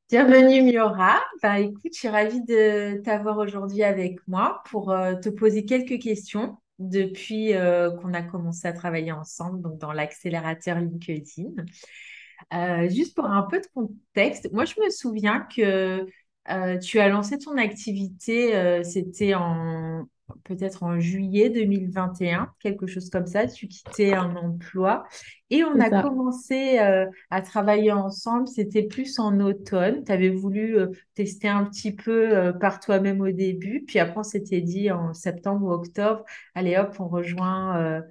Bienvenue Miora. Écoute, je suis ravie de t'avoir aujourd'hui avec moi pour te poser quelques questions depuis qu'on a commencé à travailler ensemble, donc dans l'accélérateur LinkedIn. Juste pour un peu de contexte, moi je me souviens que tu as lancé ton activité, c'était en peut-être en juillet 2021, quelque chose comme ça. Tu quittais un emploi et on C'est a ça. commencé à travailler ensemble. C'était plus en automne. Tu avais voulu tester un petit peu par toi-même au début, puis après on s'était dit en septembre ou octobre, allez hop, on rejoint.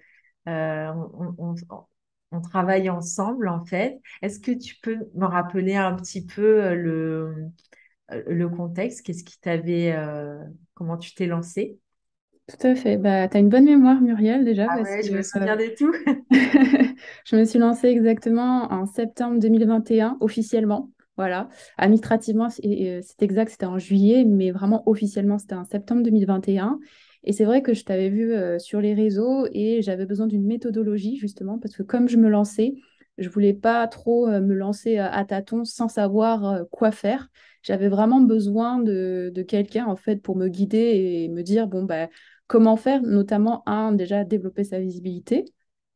On travaille ensemble en fait. Est-ce que tu peux me rappeler un petit peu le contexte? Qu'est-ce qui t'avait, comment tu t'es lancé? Tout à fait. Bah, tu as une bonne mémoire, Muriel, déjà, Ah parce ouais, que je me souviens de tout. je me suis lancée exactement en septembre 2021, officiellement. Voilà. Administrativement, c'est exact, c'était en juillet, mais vraiment officiellement, c'était en septembre 2021. Et c'est vrai que je t'avais vu sur les réseaux et j'avais besoin d'une méthodologie, justement, parce que comme je me lançais, je voulais pas trop me lancer à tâtons sans savoir quoi faire. J'avais vraiment besoin de quelqu'un, en fait, pour me guider et me dire, bon, bah, comment faire, notamment, un, déjà développer sa visibilité,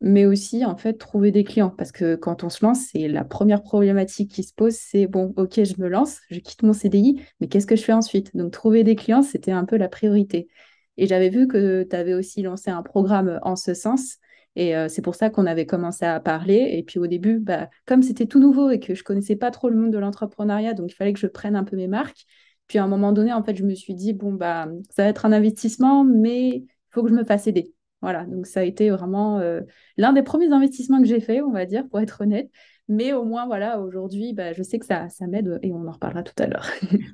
mais aussi, en fait, trouver des clients. Parce que quand on se lance, c'est la première problématique qui se pose, c'est, bon, ok, je me lance, je quitte mon CDI, mais qu'est-ce que je fais ensuite? Donc, trouver des clients, c'était un peu la priorité. Et j'avais vu que tu avais aussi lancé un programme en ce sens. Et c'est pour ça qu'on avait commencé à parler. Et puis au début, bah, comme c'était tout nouveau et que je connaissais pas trop le monde de l'entrepreneuriat, donc il fallait que je prenne un peu mes marques. Puis à un moment donné, en fait, je me suis dit, bon, bah, ça va être un investissement, mais il faut que je me fasse aider. Voilà, donc ça a été vraiment l'un des premiers investissements que j'ai fait, on va dire, pour être honnête. Mais au moins, voilà, aujourd'hui, bah, je sais que ça m'aide et on en reparlera tout à l'heure.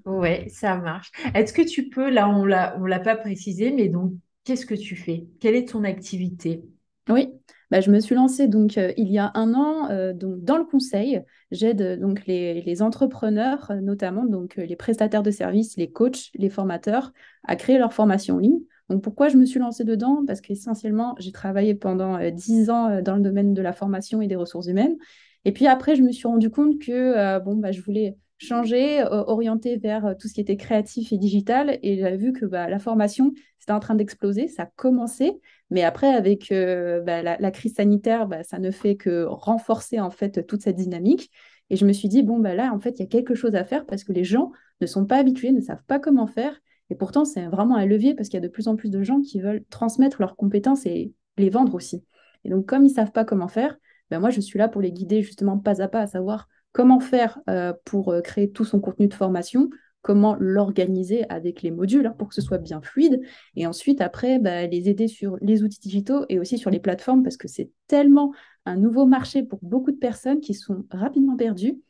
Ouais, ça marche. Est-ce que tu peux, là, on l'a pas précisé, mais donc, qu'est-ce que tu fais? Quelle est ton activité? Oui, bah, je me suis lancée donc il y a un an donc dans le conseil. J'aide donc les entrepreneurs, notamment donc les prestataires de services, les coachs, les formateurs, à créer leur formation en ligne. Donc pourquoi je me suis lancée dedans? Parce qu'essentiellement, j'ai travaillé pendant 10 ans dans le domaine de la formation et des ressources humaines. Et puis après, je me suis rendu compte que bon, bah, je voulais changer, orienter vers tout ce qui était créatif et digital. Et j'avais vu que bah, la formation, c'était en train d'exploser, ça commençait. Mais après, avec bah, la crise sanitaire, bah, ça ne fait que renforcer en fait toute cette dynamique. Et je me suis dit, bon, bah, là, en fait, il y a quelque chose à faire parce que les gens ne sont pas habitués, ne savent pas comment faire. Et pourtant, c'est vraiment un levier parce qu'il y a de plus en plus de gens qui veulent transmettre leurs compétences et les vendre aussi. Et donc, comme ils ne savent pas comment faire, ben moi, je suis là pour les guider justement pas à pas à savoir comment faire pour créer tout son contenu de formation, comment l'organiser avec les modules hein, pour que ce soit bien fluide et ensuite, après, bah, les aider sur les outils digitaux et aussi sur les plateformes parce que c'est tellement un nouveau marché pour beaucoup de personnes qui sont rapidement perdues.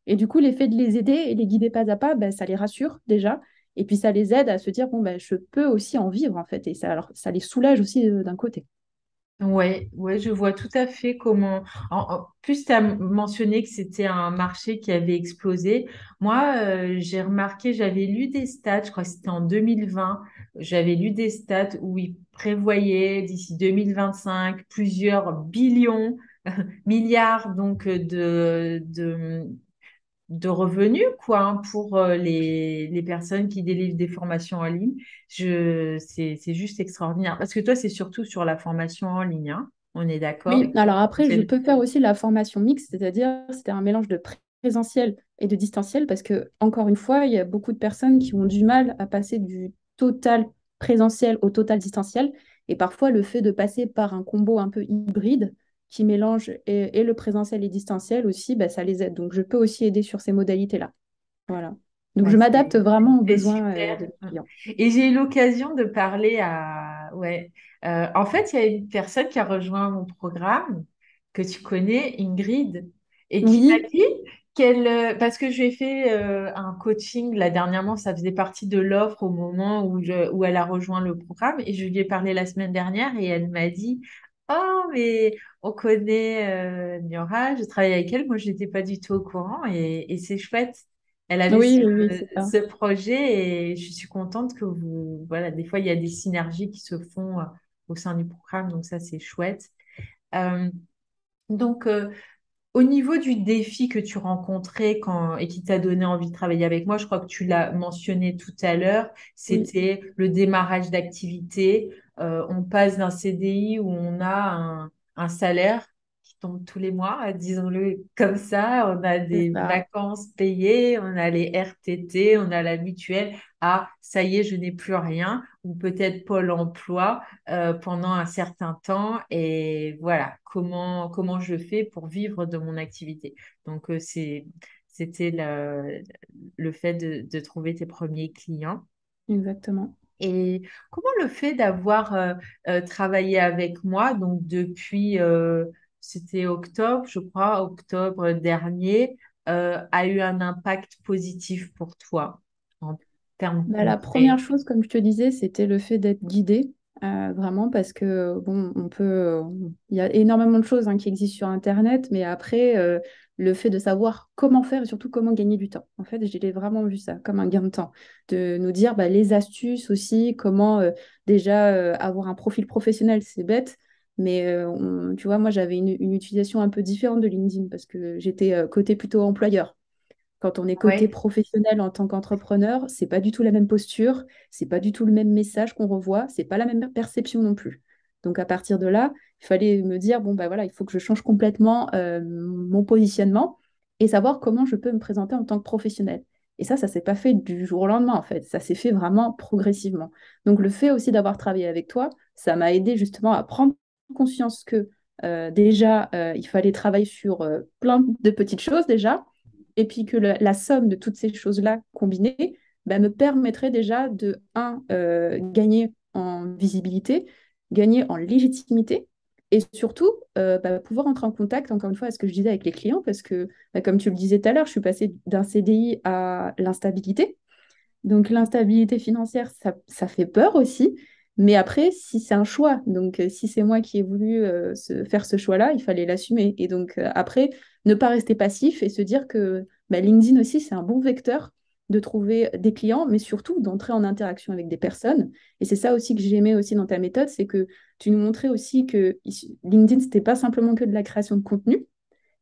Et du coup, l'effet de les aider et les guider pas à pas, bah, ça les rassure déjà. Et puis, ça les aide à se dire, bon, bah, je peux aussi en vivre, en fait. Et ça, alors, ça les soulage aussi d'un côté. Ouais, ouais, je vois tout à fait comment. En plus, tu as mentionné que c'était un marché qui avait explosé. Moi, j'ai remarqué, j'avais lu des stats, je crois que c'était en 2020, j'avais lu des stats où ils prévoyaient d'ici 2025 plusieurs billions, milliards donc de revenus quoi hein, pour les personnes qui délivrent des formations en ligne. C'est juste extraordinaire. Parce que toi, c'est surtout sur la formation en ligne, hein. On est d'accord? Oui, alors après, je peux faire aussi la formation mixte, c'est-à-dire c'était un mélange de présentiel et de distanciel, parce que, encore une fois, il y a beaucoup de personnes qui ont du mal à passer du total présentiel au total distanciel. Et parfois, le fait de passer par un combo un peu hybride qui mélange et le présentiel et distanciel aussi, bah, ça les aide. Donc, je peux aussi aider sur ces modalités-là. Voilà. Donc, Bah, je m'adapte vraiment aux c'est besoins super. de mes clients. Et j'ai eu l'occasion de parler à... Ouais. En fait, il y a une personne qui a rejoint mon programme que tu connais, Ingrid, et qui m'a Oui, dit qu'elle... parce que je lui ai fait un coaching, là, dernièrement, ça faisait partie de l'offre au moment où elle a rejoint le programme, et je lui ai parlé la semaine dernière, et elle m'a dit, oh, mais on connaît Niora, je travaille avec elle, moi, je n'étais pas du tout au courant, et c'est chouette. Elle avait oui, oui, oui, c'est ça. ce projet et je suis contente que vous, voilà, des fois il y a des synergies qui se font au sein du programme, donc ça c'est chouette. Euh, donc Au niveau du défi que tu rencontrais et qui t'a donné envie de travailler avec moi, je crois que tu l'as mentionné tout à l'heure, Oui, c'était le démarrage d'activité. On passe d'un CDI où on a un salaire qui tombe tous les mois, disons-le comme ça, on a c'est des ça. vacances payées, on a les RTT, on a la mutuelle. Ah, ça y est, je n'ai plus rien, ou peut-être Pôle emploi pendant un certain temps et voilà comment je fais pour vivre de mon activité. Donc c'était le fait de trouver tes premiers clients. Exactement. Et comment le fait d'avoir travaillé avec moi, donc depuis, c'était octobre, je crois, octobre dernier, a eu un impact positif pour toi en termes Bah, la première concrets? chose, comme je te disais, c'était le fait d'être guidé, vraiment, parce que, bon, il y a énormément de choses hein, qui existent sur Internet, mais après, le fait de savoir comment faire et surtout comment gagner du temps. En fait, j'ai vraiment vu ça comme un gain de temps, de nous dire bah, les astuces aussi, comment déjà avoir un profil professionnel, c'est bête, mais tu vois, moi, j'avais une utilisation un peu différente de LinkedIn parce que j'étais côté plutôt employeur. Quand on est côté Ouais. professionnel en tant qu'entrepreneur, c'est pas du tout la même posture, c'est pas du tout le même message qu'on revoit, c'est pas la même perception non plus. Donc à partir de là, il fallait me dire bon bah voilà, il faut que je change complètement mon positionnement et savoir comment je peux me présenter en tant que professionnel. Et ça s'est pas fait du jour au lendemain en fait, ça s'est fait vraiment progressivement. Donc le fait aussi d'avoir travaillé avec toi, ça m'a aidé justement à prendre conscience que déjà il fallait travailler sur plein de petites choses déjà et puis que la somme de toutes ces choses-là combinées bah, me permettrait déjà de, gagner en visibilité, gagner en légitimité, et surtout bah, pouvoir entrer en contact, encore une fois, à ce que je disais avec les clients, parce que, bah, comme tu le disais tout à l'heure, je suis passée d'un CDI à l'instabilité. Donc l'instabilité financière, ça fait peur aussi. Mais après, si c'est un choix, donc si c'est moi qui ai voulu faire ce choix-là, il fallait l'assumer. Et donc après, ne pas rester passif et se dire que bah, LinkedIn aussi, c'est un bon vecteur de trouver des clients, mais surtout d'entrer en interaction avec des personnes. Et c'est ça aussi que j'ai aimé aussi dans ta méthode, c'est que tu nous montrais aussi que LinkedIn, c'était pas simplement que de la création de contenu,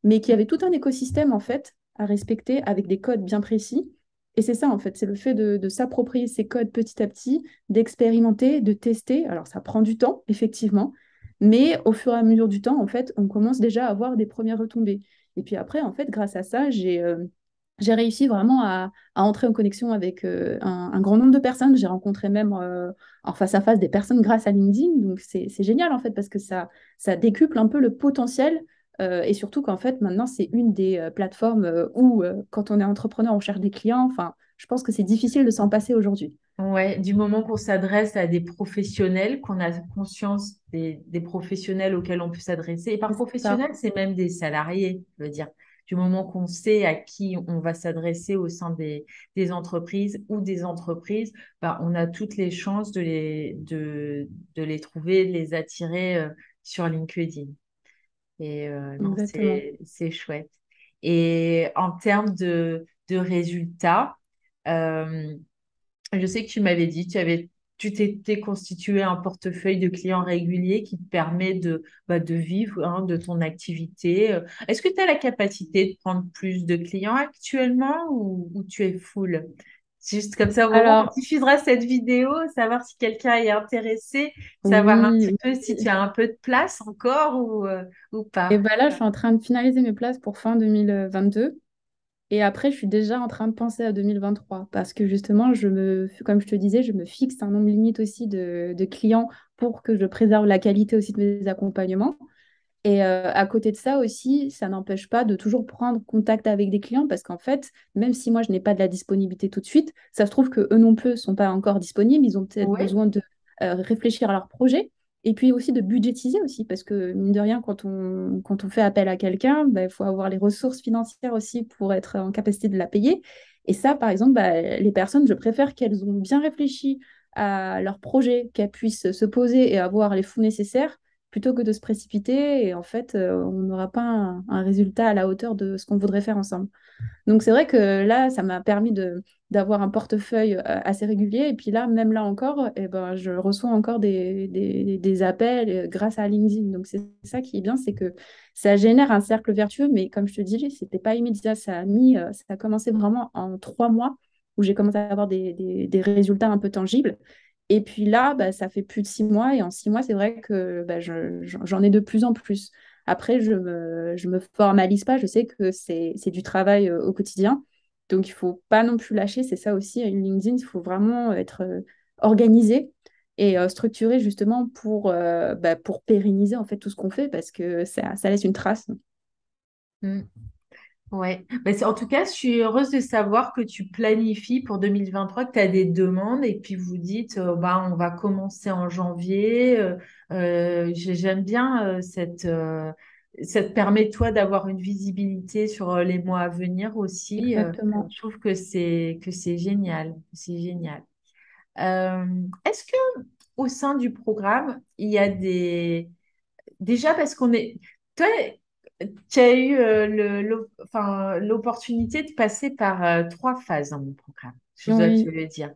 mais qu'il y avait tout un écosystème en fait à respecter avec des codes bien précis. Et c'est ça en fait, c'est le fait de s'approprier ces codes petit à petit, d'expérimenter, de tester. Alors ça prend du temps, effectivement, mais au fur et à mesure du temps, en fait, on commence déjà à avoir des premières retombées. Et puis après, en fait, grâce à ça, j'ai réussi vraiment à entrer en connexion avec un grand nombre de personnes. J'ai rencontré même en face à face des personnes grâce à LinkedIn. Donc c'est génial en fait parce que ça décuple un peu le potentiel et surtout qu'en fait, maintenant, c'est une des plateformes où, quand on est entrepreneur, on cherche des clients. Enfin, je pense que c'est difficile de s'en passer aujourd'hui. Ouais, du moment qu'on s'adresse à des professionnels, qu'on a conscience des professionnels auxquels on peut s'adresser, et par C'est ça, professionnels, c'est même des salariés, je veux dire, du moment qu'on sait à qui on va s'adresser au sein des entreprises ou des entreprises, bah, on a toutes les chances de les trouver, de les attirer sur LinkedIn. Et non, exactement. c'est chouette. Et en termes de résultats, euh, je sais que tu m'avais dit, tu t'étais constitué un portefeuille de clients réguliers qui te permet de vivre hein, de ton activité. Est-ce que tu as la capacité de prendre plus de clients actuellement ou tu es full? Juste comme ça, au moment où on Alors, diffusera cette vidéo, savoir si quelqu'un est intéressé, savoir un oui, petit peu si tu oui. as un peu de place encore ou Et pas. ben là, je suis en train de finaliser mes places pour fin 2022. Et après, je suis déjà en train de penser à 2023 parce que justement, comme je te disais, je me fixe un nombre limite aussi de clients pour que je préserve la qualité aussi de mes accompagnements. Et à côté de ça aussi, ça n'empêche pas de toujours prendre contact avec des clients parce qu'en fait, même si moi je n'ai pas de la disponibilité tout de suite, ça se trouve que eux non plus ne sont pas encore disponibles. Ils ont peut-être Oui, besoin de réfléchir à leur projet et puis aussi de budgétiser aussi parce que mine de rien, quand on fait appel à quelqu'un, bah, il faut avoir les ressources financières aussi pour être en capacité de la payer. Et ça, par exemple, bah, les personnes, je préfère qu'elles ont bien réfléchi à leur projet, qu'elles puissent se poser et avoir les fonds nécessaires plutôt que de se précipiter et en fait, on n'aura pas un résultat à la hauteur de ce qu'on voudrait faire ensemble. Donc c'est vrai que là, ça m'a permis d'avoir un portefeuille assez régulier. Et puis là, même là encore, eh ben, je reçois encore des appels grâce à LinkedIn. Donc c'est ça qui est bien, c'est que ça génère un cercle vertueux. Mais comme je te dis, c'était pas immédiat. Ça a commencé vraiment en 3 mois où j'ai commencé à avoir des résultats un peu tangibles. Et puis là, bah, ça fait plus de 6 mois. Et en 6 mois, c'est vrai que bah, j'en ai de plus en plus. Après, je me formalise pas. Je sais que c'est du travail au quotidien. Donc, il faut pas non plus lâcher. C'est ça aussi, une LinkedIn. Il faut vraiment être organisé et structuré justement pour pérenniser en fait tout ce qu'on fait parce que ça laisse une trace. Mm. Ouais. Bah, en tout cas, je suis heureuse de savoir que tu planifies pour 2023, que tu as des demandes et puis vous dites, bah, on va commencer en janvier. J'aime bien ça te permet, toi, d'avoir une visibilité sur les mois à venir aussi. Exactement. Je trouve que c'est génial. C'est génial. Euh, Est-ce que au sein du programme, il y a déjà parce qu'on est... Toi, tu as eu enfin, l'opportunité de passer par 3 phases dans mon programme, je dois te Oui, le dire.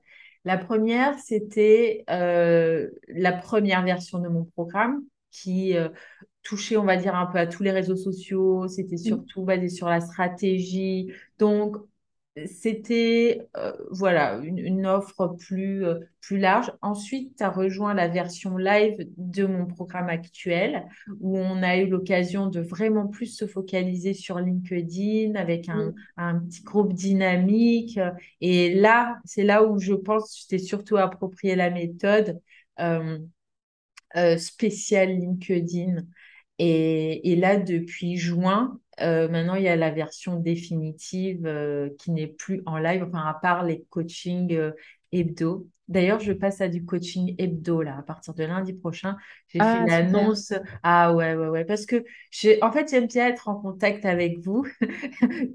La première, c'était la première version de mon programme qui touchait, on va dire, un peu à tous les réseaux sociaux. C'était oui, surtout basé sur la stratégie. Donc, c'était voilà une offre plus large. Ensuite, tu as rejoint la version live de mon programme actuel où on a eu l'occasion de vraiment plus se focaliser sur LinkedIn avec oui, un petit groupe dynamique. Et là, c'est là où je pense que je t'ai surtout approprié la méthode euh, spéciale LinkedIn. Et là, depuis juin, maintenant, il y a la version définitive qui n'est plus en live, enfin, à part les coachings hebdo. D'ailleurs, je passe à du coaching hebdo, là, à partir de lundi prochain. J'ai fait ah, super. l'annonce. Ah ouais, ouais, ouais, parce que en fait, j'aime bien être en contact avec vous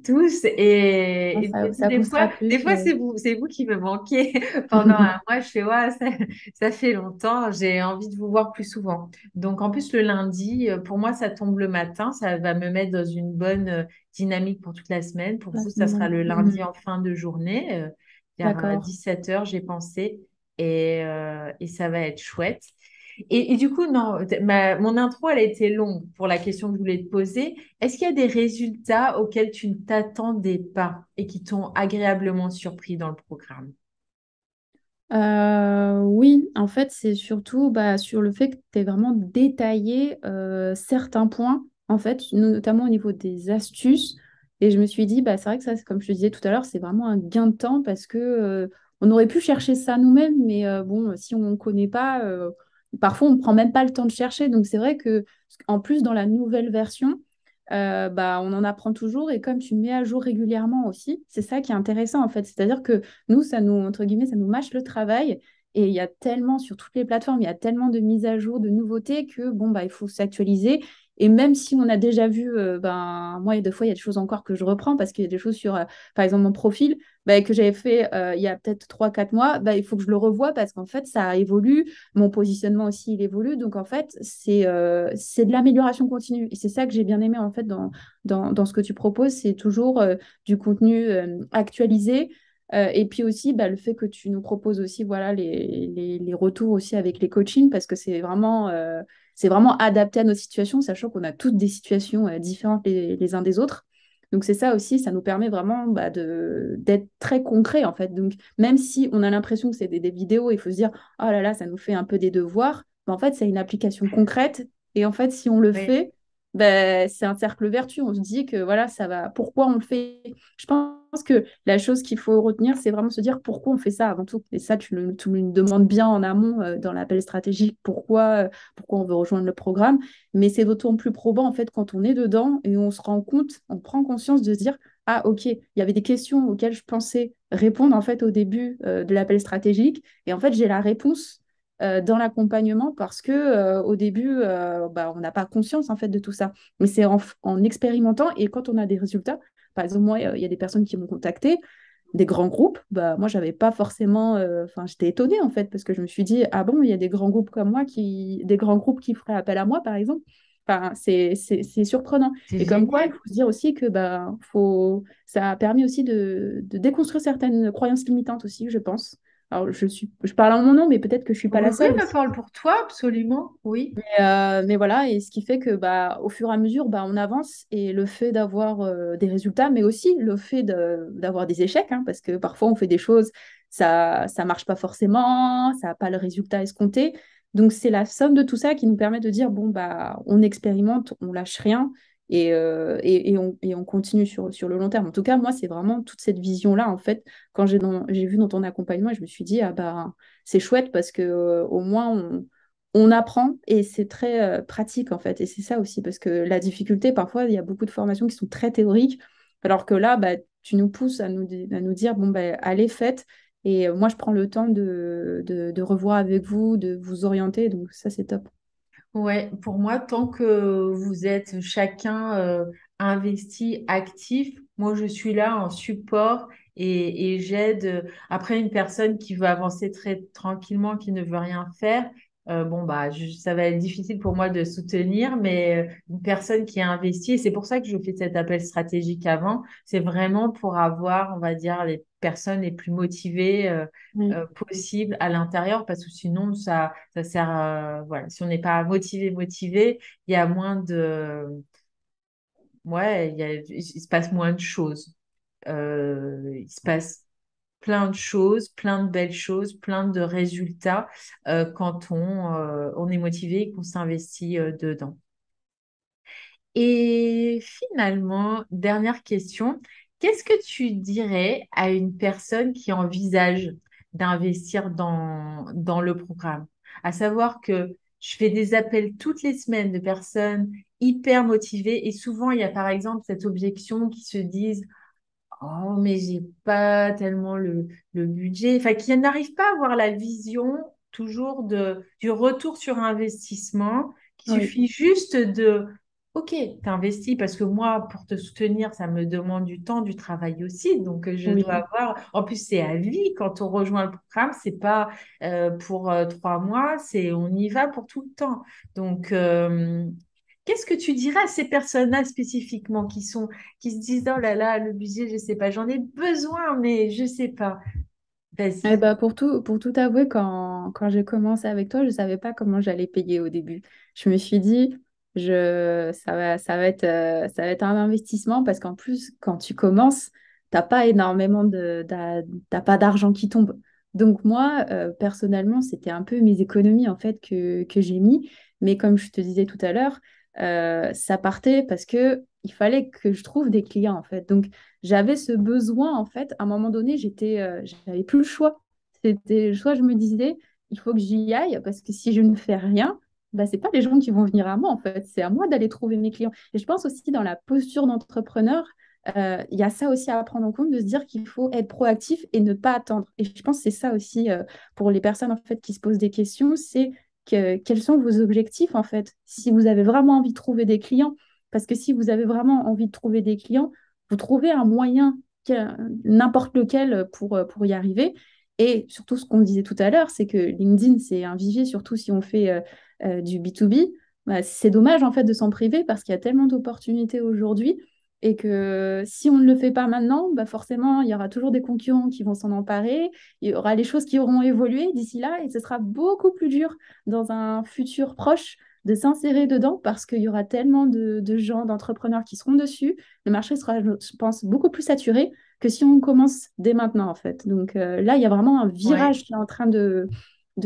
tous. Ah, Et ça poussera des plus. fois c'est vous qui me manquez pendant un mois. Je fais, ouais, ça fait longtemps. J'ai envie de vous voir plus souvent. Donc, en plus, le lundi, pour moi, ça tombe le matin. Ça va me mettre dans une bonne dynamique pour toute la semaine. Pour La vous, ça sera semaine. le lundi Mhm. en fin de journée, vers D'accord. 17 heures, j'ai pensé. Et ça va être chouette. Et du coup, non, mon intro, elle a été longue pour la question que je voulais te poser. Est-ce qu'il y a des résultats auxquels tu ne t'attendais pas et qui t'ont agréablement surpris dans le programme? Oui, en fait, c'est surtout bah, sur le fait que tu aies vraiment détaillé certains points, en fait, notamment au niveau des astuces. Et je me suis dit, bah, c'est vrai que ça, comme je te disais tout à l'heure, c'est vraiment un gain de temps parce que on aurait pu chercher ça nous-mêmes, mais bon, si on ne connaît pas, parfois on ne prend même pas le temps de chercher. Donc c'est vrai que, en plus, dans la nouvelle version, bah, on en apprend toujours et comme tu mets à jour régulièrement aussi, c'est ça qui est intéressant en fait. C'est-à-dire que nous, ça nous, entre guillemets, ça nous mâche le travail. Et il y a tellement, sur toutes les plateformes, il y a tellement de mises à jour, de nouveautés que bon, bah, il faut s'actualiser. Et même si on a déjà vu, ben, moi, des fois, il y a des choses encore que je reprends parce qu'il y a des choses sur, par exemple, mon profil bah, que j'avais fait il y a peut-être 3 4 mois, bah, il faut que je le revoie parce qu'en fait, ça évolue. Mon positionnement aussi, il évolue. Donc, en fait, c'est de l'amélioration continue. Et c'est ça que j'ai bien aimé, en fait, dans ce que tu proposes. C'est toujours du contenu actualisé. Et puis aussi, bah, le fait que tu nous proposes aussi voilà, les retours aussi avec les coachings, parce que c'est vraiment adapté à nos situations, sachant qu'on a toutes des situations différentes les uns des autres. Donc c'est ça aussi, ça nous permet vraiment bah, d'être très concret en fait. Donc même si on a l'impression que c'est des vidéos, il faut se dire, oh là là, ça nous fait un peu des devoirs, mais en fait c'est une application concrète. Et en fait, si on le Oui, fait, ben, c'est un cercle vertueux. On se dit que voilà, ça va. Pourquoi on le fait? Je pense que la chose qu'il faut retenir, c'est vraiment se dire pourquoi on fait ça avant tout. Et ça, tu me le demandes bien en amont dans l'appel stratégique, pourquoi on veut rejoindre le programme. Mais c'est d'autant plus probant en fait quand on est dedans et on se rend compte, on prend conscience de se dire, ah ok, il y avait des questions auxquelles je pensais répondre en fait au début de l'appel stratégique. Et en fait, j'ai la réponse dans l'accompagnement parce que au début, bah, on n'a pas conscience en fait de tout ça. Mais c'est en expérimentant et quand on a des résultats, par exemple, moi, il y a des personnes qui m'ont contacté. des grands groupes, bah, moi, j'avais pas forcément. Enfin, j'étais étonnée, en fait, parce que je me suis dit, ah bon, il y a des grands groupes comme moi, des grands groupes qui feraient appel à moi, par exemple. Enfin, c'est surprenant. C'est Et comme quoi, il génial. faut se dire aussi que bah, ça a permis aussi de déconstruire certaines croyances limitantes aussi, je pense. Alors, je parle en mon nom, mais peut-être que je suis pas Oui, la oui, seule je aussi. parle pour toi, absolument. Oui. Mais voilà, et ce qui fait que bah, au fur et à mesure, bah, on avance et le fait d'avoir des résultats, mais aussi le fait d'avoir des échecs, hein, parce que parfois on fait des choses, ça marche pas forcément, ça n'a pas le résultat escompté. Donc c'est la somme de tout ça qui nous permet de dire, bon, bah, on expérimente, on lâche rien et on continue sur le long terme. En tout cas, moi, c'est vraiment toute cette vision-là, en fait, quand j'ai vu dans ton accompagnement, je me suis dit, ah bah, c'est chouette parce que au moins on apprend et c'est très pratique en fait. Et c'est ça aussi, parce que la difficulté, parfois, il y a beaucoup de formations qui sont très théoriques, alors que là, bah, tu nous pousses à nous dire, bon, bah, allez, faites. Et moi, je prends le temps de revoir avec vous, de vous orienter. Donc ça, c'est top. Ouais, pour moi, tant que vous êtes chacun investi, actif, moi je suis là en support et j'aide. Après, une personne qui veut avancer très tranquillement, qui ne veut rien faire, bon bah ça va être difficile pour moi de soutenir, mais une personne qui est investie, et c'est pour ça que je fais cet appel stratégique avant, c'est vraiment pour avoir, on va dire, les personnes les plus motivées. Oui. Possible à l'intérieur parce que sinon ça sert voilà, si on n'est pas motivé, il y a moins de ouais, il se passe moins de choses. Il se passe plein de choses, plein de belles choses, plein de résultats quand on est motivé et qu'on s'investit dedans. Et finalement, dernière question, qu'est-ce que tu dirais à une personne qui envisage d'investir dans le programme? À savoir que je fais des appels toutes les semaines de personnes hyper motivées et souvent il y a par exemple cette objection qui se disent oh, mais j'ai pas tellement le budget. Enfin, qui n'arrive pas à avoir la vision toujours du retour sur investissement, qui Oui, suffit juste de, OK, t'investis parce que moi, pour te soutenir, ça me demande du temps, du travail aussi. Donc, je dois oui. avoir, en plus, c'est à vie. Quand on rejoint le programme, c'est pas pour 3 mois, c'est on y va pour tout le temps. Donc, qu'est-ce que tu dirais à ces personnes-là spécifiquement qui se disent, oh là là, le budget, je sais pas, j'en ai besoin, mais je sais pas. Eh Vas-y. ben, pour tout avouer, quand j'ai commencé avec toi, je ne savais pas comment j'allais payer au début. Je me suis dit, ça va être un investissement parce qu'en plus, quand tu commences, t'as pas énormément t'as pas d'argent qui tombe. Donc moi, personnellement, c'était un peu mes économies en fait que j'ai mis. Mais comme je te disais tout à l'heure, ça partait parce que il fallait que je trouve des clients en fait. Donc j'avais ce besoin, en fait, à un moment donné, j'avais plus le choix. C'était, soit je me disais, il faut que j'y aille, parce que si je ne fais rien, bah, c'est pas les gens qui vont venir à moi, en fait. C'est à moi d'aller trouver mes clients. Et je pense aussi dans la posture d'entrepreneur, il y a ça aussi à prendre en compte, de se dire qu'il faut être proactif et ne pas attendre. Et je pense que c'est ça aussi pour les personnes, en fait, qui se posent des questions, c'est quels sont vos objectifs, en fait, si vous avez vraiment envie de trouver des clients. Parce que si vous avez vraiment envie de trouver des clients, vous trouvez un moyen, n'importe lequel, pour y arriver. Et surtout, ce qu'on disait tout à l'heure, c'est que LinkedIn, c'est un vivier, surtout si on fait du B2B. Bah, c'est dommage, en fait, de s'en priver parce qu'il y a tellement d'opportunités aujourd'hui et que si on ne le fait pas maintenant, bah forcément, il y aura toujours des concurrents qui vont s'en emparer. Il y aura les choses qui auront évolué d'ici là et ce sera beaucoup plus dur dans un futur proche de s'insérer dedans parce qu'il y aura tellement de gens, d'entrepreneurs qui seront dessus. Le marché sera, je pense, beaucoup plus saturé que si on commence dès maintenant, en fait. Donc là, il y a vraiment un Ouais, virage qui est en train de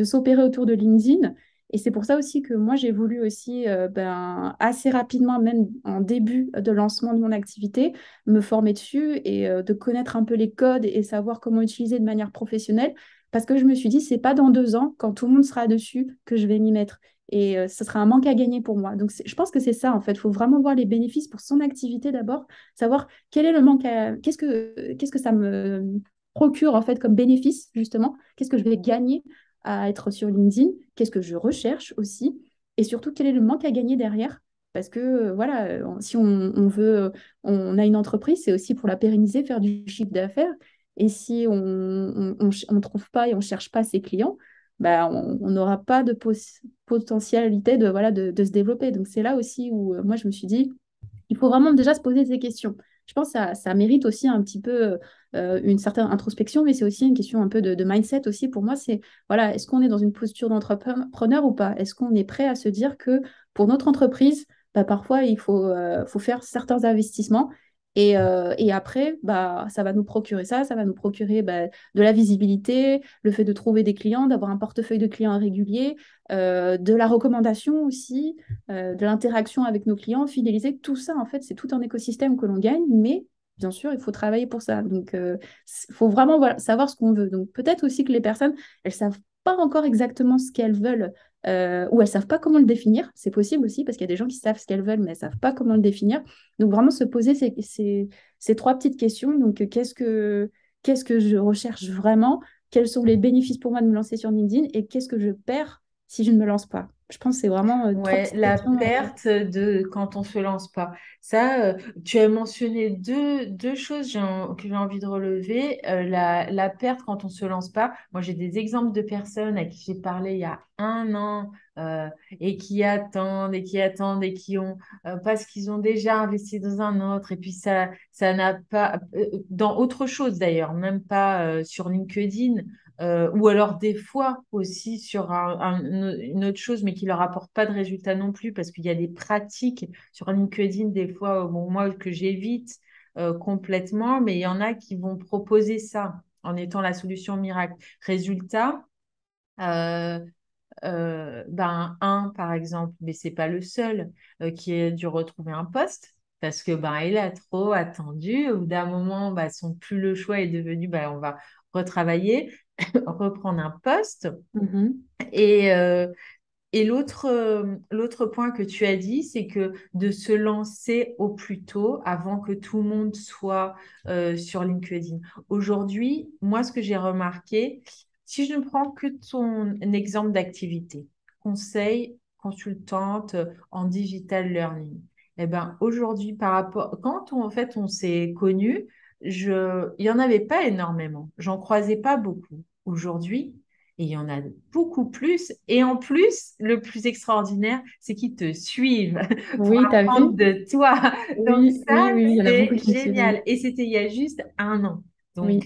s'opérer autour de LinkedIn. Et c'est pour ça aussi que moi, j'ai voulu aussi, ben, assez rapidement, même en début de lancement de mon activité, me former dessus et de connaître un peu les codes et savoir comment utiliser de manière professionnelle. Parce que je me suis dit, c'est pas dans 2 ans, quand tout le monde sera dessus, que je vais m'y mettre. Et ce sera un manque à gagner pour moi. Donc, je pense que c'est ça, en fait. Il faut vraiment voir les bénéfices pour son activité d'abord, savoir quel est le manque à... qu'est-ce que ça me procure, en fait, comme bénéfice, justement. Qu'est-ce que je vais gagner à être sur LinkedIn? Qu'est-ce que je recherche aussi? Et surtout, quel est le manque à gagner derrière? Parce que, voilà, si on veut, on a une entreprise, c'est aussi pour la pérenniser, faire du chiffre d'affaires. Et si on trouve pas et on cherche pas ces clients, bah, on n'aura pas de potentialité de se développer. Donc c'est là aussi où moi je me suis dit, il faut vraiment déjà se poser ces questions. Je pense que ça mérite aussi un petit peu une certaine introspection, mais c'est aussi une question un peu de mindset aussi. Pour moi, c'est, voilà, est-ce qu'on est dans une posture d'entrepreneur ou pas? Est-ce qu'on est prêt à se dire que pour notre entreprise, bah, parfois, faut faire certains investissements et après, bah, ça va nous procurer ça va nous procurer bah, de la visibilité, le fait de trouver des clients, d'avoir un portefeuille de clients régulier, de la recommandation aussi, de l'interaction avec nos clients, fidéliser, tout ça, en fait, c'est tout un écosystème que l'on gagne, mais bien sûr, il faut travailler pour ça. Donc, il faut vraiment voilà, savoir ce qu'on veut. Donc, peut-être aussi que les personnes, elles savent pas encore exactement ce qu'elles veulent ou elles savent pas comment le définir. C'est possible aussi parce qu'il y a des gens qui savent ce qu'elles veulent, mais elles savent pas comment le définir. Donc, vraiment se poser ces trois petites questions. Donc, qu'est-ce que je recherche vraiment? Quels sont les bénéfices pour moi de me lancer sur LinkedIn et qu'est-ce que je perds si je ne me lance pas? Je pense que c'est vraiment trois Ouais, petites la questions. perte de quand on se lance pas. Ça, tu as mentionné deux choses que j'ai envie de relever. La perte quand on se lance pas. Moi, j'ai des exemples de personnes à qui j'ai parlé il y a un an et qui attendent et qui attendent et qui ont parce qu'ils ont déjà investi dans un autre et puis ça n'a pas dans autre chose d'ailleurs, même pas sur LinkedIn. Ou alors des fois aussi sur une autre chose, mais qui leur apporte pas de résultat non plus, parce qu'il y a des pratiques sur LinkedIn des fois, bon, moi que j'évite complètement, mais il y en a qui vont proposer ça en étant la solution miracle. Résultat, euh, ben un par exemple, mais c'est pas le seul qui a dû retrouver un poste. Parce que ben il a trop attendu. Au bout d'un moment, ben, plus le choix est devenu ben, on va retravailler reprendre un poste. Mhm. Et, l'autre point que tu as dit, c'est que de se lancer au plus tôt avant que tout le monde soit sur LinkedIn. Aujourd'hui, moi, ce que j'ai remarqué, si je ne prends que ton exemple d'activité, conseil, consultante en digital learning, eh ben, aujourd'hui, par rapport, quand en fait, on s'est connus, il n'y en avait pas énormément. J'en croisais pas beaucoup. Aujourd'hui, et il y en a beaucoup plus. Et en plus, le plus extraordinaire, c'est qu'ils te suivent pour Oui, t'as apprendre vu? de toi. Donc Oui, ça, oui, oui, oui, il y en a beaucoup c'est qui me suivent, oui. génial. Et c'était il y a juste un an. Donc, Oui.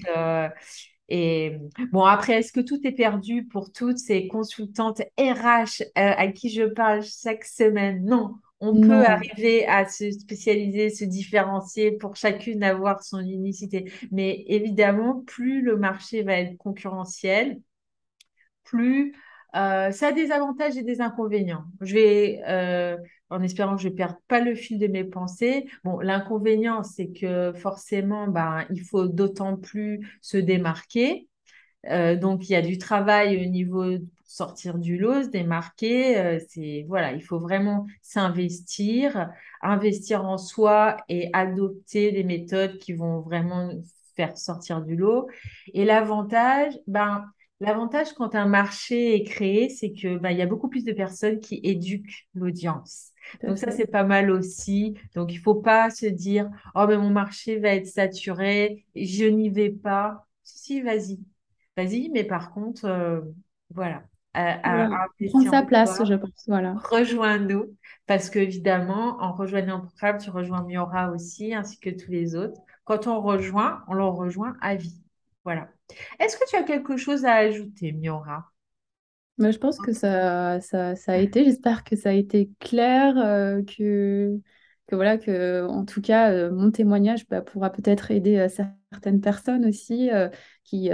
et bon, après, est-ce que tout est perdu pour toutes ces consultantes RH à qui je parle chaque semaine? Non. On peut Non, arriver à se spécialiser, se différencier pour chacune avoir son unicité. Mais évidemment, plus le marché va être concurrentiel, plus. Ça a des avantages et des inconvénients. En espérant que je ne perde pas le fil de mes pensées. Bon, l'inconvénient, c'est que forcément, ben, il faut d'autant plus se démarquer. Donc, il y a du travail au niveau pour sortir du lot, se démarquer. Voilà, il faut vraiment s'investir, investir en soi et adopter des méthodes qui vont vraiment nous faire sortir du lot. Et l'avantage quand un marché est créé, c'est que ben, il y a beaucoup plus de personnes qui éduquent l'audience. tout à Donc ça, fait. c'est pas mal aussi. Donc, il faut pas se dire, oh, mais mon marché va être saturé, je n'y vais pas. Si, si, vas-y. Vas-y, mais par contre, voilà, Voilà, prendre investir sa en place, toi, je pense. Voilà. rejoins-nous, parce qu'évidemment, en rejoignant le programme, tu rejoins Miora aussi, ainsi que tous les autres. Quand on le rejoint à vie. Voilà. Est-ce que tu as quelque chose à ajouter, Miora? Mais je pense que ça a été, j'espère que ça a été clair, voilà, que en tout cas, mon témoignage bah, pourra peut-être aider certaines personnes aussi qui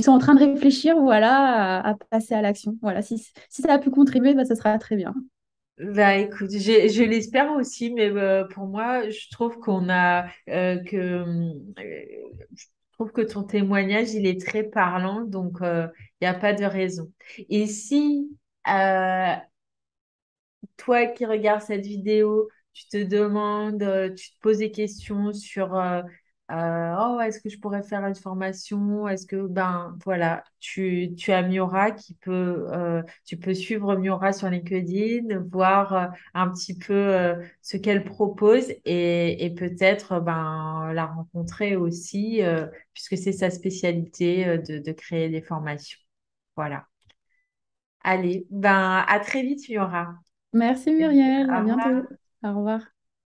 sont en train de réfléchir, voilà, à passer à l'action. Voilà, si ça a pu contribuer, bah, ça sera très bien. Bah écoute, je l'espère aussi, mais pour moi, je trouve je trouve que ton témoignage, il est très parlant, donc il n'y a pas de raison. Et si euh, toi qui regardes cette vidéo, tu te demandes, tu te poses des questions sur Oh, est-ce que je pourrais faire une formation? Est-ce que, ben, voilà, tu as Miora tu peux suivre Miora sur LinkedIn, voir un petit peu ce qu'elle propose et peut-être, ben, la rencontrer aussi, puisque c'est sa spécialité de créer des formations. Voilà. Allez, ben, à très vite, Miora. Merci Muriel, Au à bientôt. revoir. Au revoir.